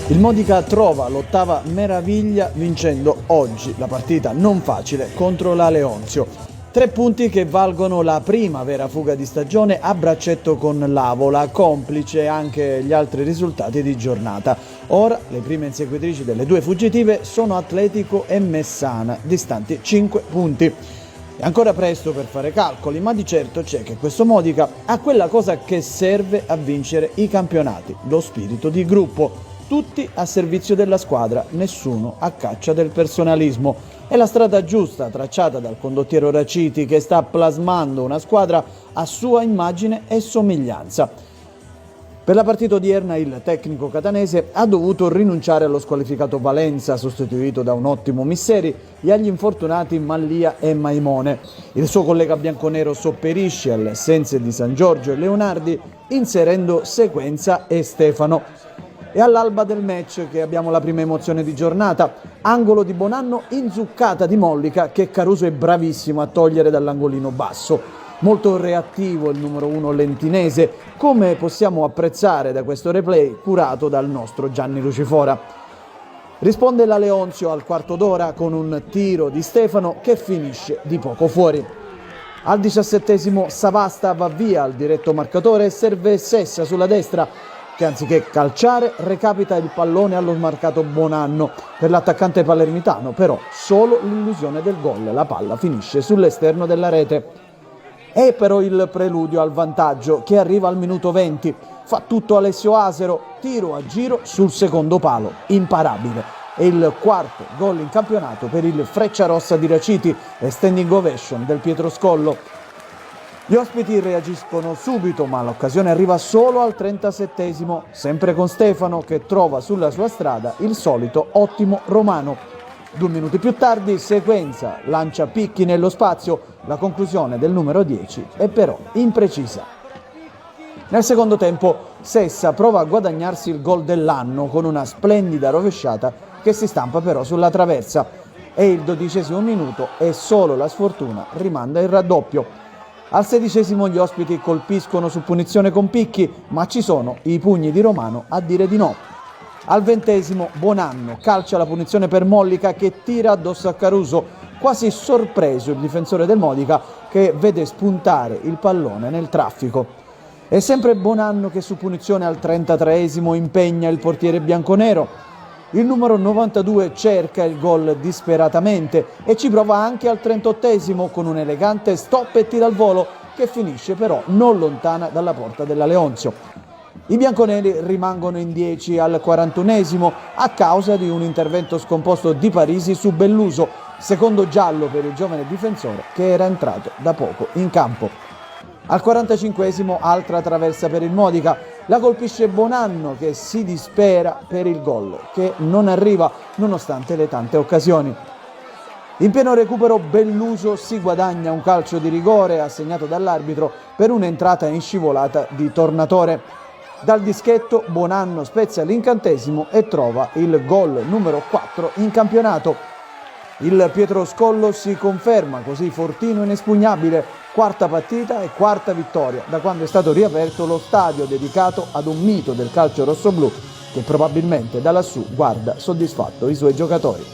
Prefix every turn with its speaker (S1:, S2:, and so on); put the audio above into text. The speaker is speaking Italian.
S1: Il Modica trova l'ottava meraviglia vincendo oggi la partita non facile contro la Leonzio. 3 punti che valgono la prima vera fuga di stagione a braccetto con l'Avola, complice anche gli altri risultati di giornata. Ora le prime inseguitrici delle 2 fuggitive sono Atletico e Messana, distanti 5 punti. È ancora presto per fare calcoli, ma di certo c'è che questo Modica ha quella cosa che serve a vincere i campionati, lo spirito di gruppo. Tutti a servizio della squadra, nessuno a caccia del personalismo. È la strada giusta tracciata dal condottiero Raciti, che sta plasmando una squadra a sua immagine e somiglianza. Per la partita odierna il tecnico catanese ha dovuto rinunciare allo squalificato Valenza, sostituito da un ottimo Misseri, e agli infortunati Mallia e Maimone. Il suo collega bianconero sopperisce alle assenze di San Giorgio e Leonardi, inserendo Sequenza e Stefano. E all'alba del match che abbiamo la prima emozione di giornata, angolo di Bonanno, inzuccata di Mollica che Caruso è bravissimo a togliere dall'angolino basso. Molto reattivo il numero 1 lentinese, come possiamo apprezzare da questo replay curato dal nostro Gianni Lucifora. Risponde la Leonzio al quarto d'ora con un tiro di Stefano che finisce di poco fuori. Al 17esimo Savasta va via al diretto marcatore e serve Sessa sulla destra, che anziché calciare recapita il pallone allo smarcato Bonanno. Per l'attaccante palermitano però solo l'illusione del gol, la palla finisce sull'esterno della rete. È però il preludio al vantaggio che arriva al minuto 20, fa tutto Alessio Asero, tiro a giro sul secondo palo, imparabile. È il quarto gol in campionato per il Frecciarossa di Raciti e standing ovation del Pietroscollo. Gli ospiti reagiscono subito, ma l'occasione arriva solo al 37esimo, sempre con Stefano che trova sulla sua strada il solito ottimo Romano. 2 minuti più tardi Sequenza lancia picchi nello spazio, la conclusione del numero 10 è però imprecisa. Nel secondo tempo Sessa prova a guadagnarsi il gol dell'anno con una splendida rovesciata che si stampa però sulla traversa. È il 12esimo minuto e solo la sfortuna rimanda il raddoppio. Al 16esimo gli ospiti colpiscono su punizione con picchi, ma ci sono i pugni di Romano a dire di no. Al 20esimo Bonanno calcia la punizione per Mollica che tira addosso a Caruso, quasi sorpreso il difensore del Modica che vede spuntare il pallone nel traffico. È sempre Bonanno che su punizione al 33esimo impegna il portiere bianconero. Il numero 92 cerca il gol disperatamente e ci prova anche al 38esimo con un elegante stop e tira al volo che finisce però non lontana dalla porta della Leonzio. I bianconeri rimangono in 10 al 41esimo a causa di un intervento scomposto di Parisi su Belluso, secondo giallo per il giovane difensore che era entrato da poco in campo. Al 45esimo altra traversa per il Modica, la colpisce Bonanno che si dispera per il gol, che non arriva nonostante le tante occasioni. In pieno recupero Belluso si guadagna un calcio di rigore assegnato dall'arbitro per un'entrata in scivolata di Tornatore. Dal dischetto Bonanno spezza l'incantesimo e trova il gol numero 4 in campionato. Il Pietroscollo si conferma così fortino e inespugnabile, quarta partita e quarta vittoria da quando è stato riaperto lo stadio dedicato ad un mito del calcio rossoblù che probabilmente da lassù guarda soddisfatto i suoi giocatori.